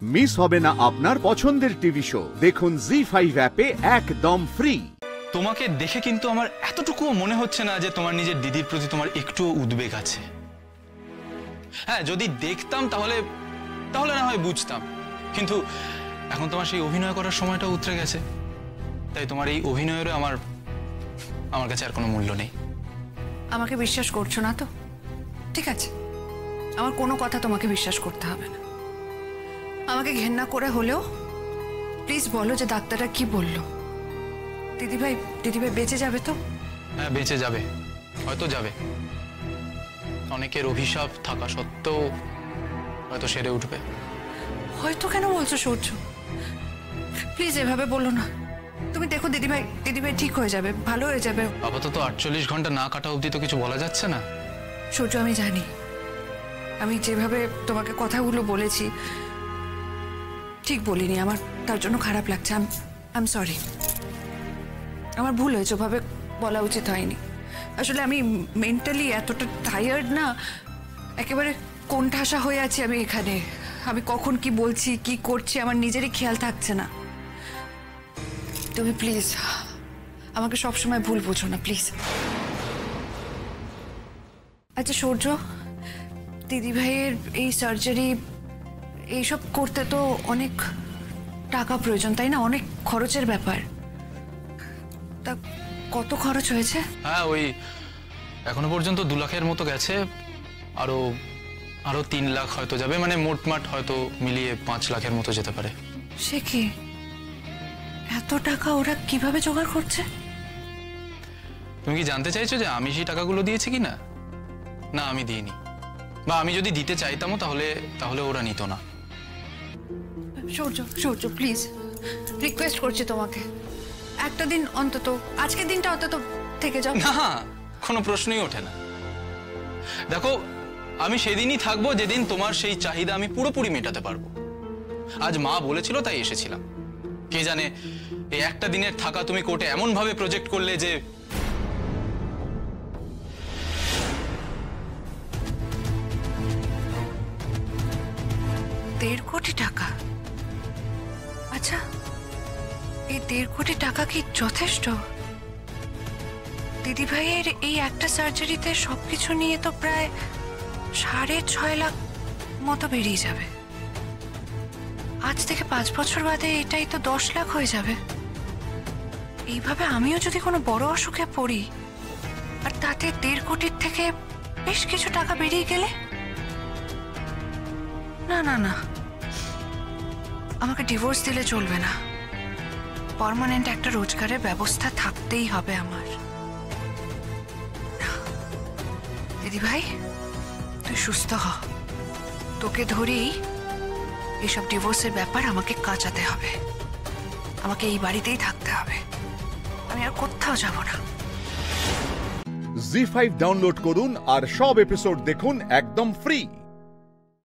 Miss হবে না আপনার পছন্দের টিভি শো। দেখুন জি5 অ্যাপে একদম ফ্রি। তোমাকে দেখে কিন্তু আমার এতটুকুও মনে হচ্ছে না যে তোমার নিজের দিদির প্রতি তোমার একটুও উদ্বেগ আছে। হ্যাঁ, যদি দেখতাম তাহলে তাহলে না হয় বুঝতাম, কিন্তু এখন তোমার সেই অভিনয় করার সময়টা উতরে গেছে, তাই তোমার এই অভিনয়েরও আমার কাছে আর কোনো মূল্য নেই। আমাকে বিশ্বাস করছো না তো? ঠিক আছে, আমার কোনো কথা তোমাকে বিশ্বাস করতে হবে না। আমাকে ঘেন্না করে হলেও প্লিজ বলো যে ডাক্তাররা কি বললো। দিদিভাই বেঁচে যাবে তো? হ্যাঁ, বেঁচে যাবে, হয়তো যাবে। অনেকের অভিশাপ থাকা সত্ত্বেও হয়তো সেরে উঠবে। হয়তো কেন বলছো সূর্য? প্লিজ এভাবে বলো না। তুমি দেখো দিদিভাই ঠিক হয়ে যাবে, ভালো হয়ে যাবে। আপাতত 48 ঘন্টা না কাটা অবধি তো কিছু বলা যাচ্ছে না। সূর্য, আমি জানি আমি যেভাবে তোমাকে কথাগুলো বলেছি ঠিক বলিনি, আমার তার জন্য খারাপ লাগছে। আই এম সরি, আমার ভুল হয়েছে, ওভাবে বলা উচিত হয়নি। আসলে আমি মেন্টালি এতটা টায়ার্ড না, একেবারে কোণঠাসা হয়ে আছি আমি এখানে। আমি কখন কি বলছি কি করছি আমার নিজেরই খেয়াল থাকছে না। তুমি প্লিজ আমাকে সবসময় ভুল বোঝো না, প্লিজ। আচ্ছা সূর্য, দিদিভাইয়ের এই সার্জারি এইসব করতে তো অনেক টাকা প্রয়োজন, তাই না? অনেক খরচের ব্যাপার। তা কত খরচ হয়েছে? হ্যাঁ, ওই এখনো পর্যন্ত 2 লাখের মতো গেছে, আরো 3 লাখ হয়তো যাবে, মানে মোটমাট হয়তো মিলিয়ে 5 লাখের মতো যেতে পারে। সে কি, এত টাকা ওরা কিভাবে জোগাড় করছে? তুমি কি জানতে চাইছো যে আমি সেই টাকাগুলো দিয়েছি কি না? না, আমি দিইনি, বা আমি যদি দিতে চাইতামও তাহলে ওরা নিত না। সূর্য প্লিজ রিকোয়েস্ট করছি তোমাকে, একটা দিন অন্তত, আজকের দিনটা অন্তত থেকে যাও। না, কোনো প্রশ্নই ওঠে না। দেখো, আমি সেদিনই থাকবো যেদিন তোমার সেই চাহিদা আমি পুরোপুরি মেটাতে পারবো। আজ মা বলেছিল তাই এসেছিলাম। কে জানে এই একটা দিনের থাকা তুমি কোর্টে এমন ভাবে প্রজেক্ট করলে যে 1.5 কোটি টাকা? আচ্ছা, এই 1.5 কোটি টাকা কি যথেষ্ট? দিদিভাইয়ের এই একটা সার্জারিতে সবকিছু নিয়ে তো প্রায় 6.5 লাখ মতো বেরিয়ে যাবে। আজ থেকে 5 বছর বাদে এটাই তো 10 লাখ হয়ে যাবে। এইভাবে আমিও যদি কোনো বড় অসুখে পড়ি আর তাতে 1.5 কোটির থেকে বেশ কিছু টাকা বেরিয়ে গেলে, না না না, আমাকে ডিভোর্স দিলে চলবে না। পার্মানেন্ট একটা রোজগারের ব্যবস্থা থাকতেই হবে আমার। দিদিভাই তুই সুস্থ হ, তোকে ধরেই এইসব ডিভোর্সের ব্যাপার আমাকে কাচাতে হবে। আমাকে এই বাড়িতেই থাকতে হবে, আমি আর কোথাও যাব না। জি5 ডাউনলোড করুন আর সব এপিসোড দেখুন একদম ফ্রি।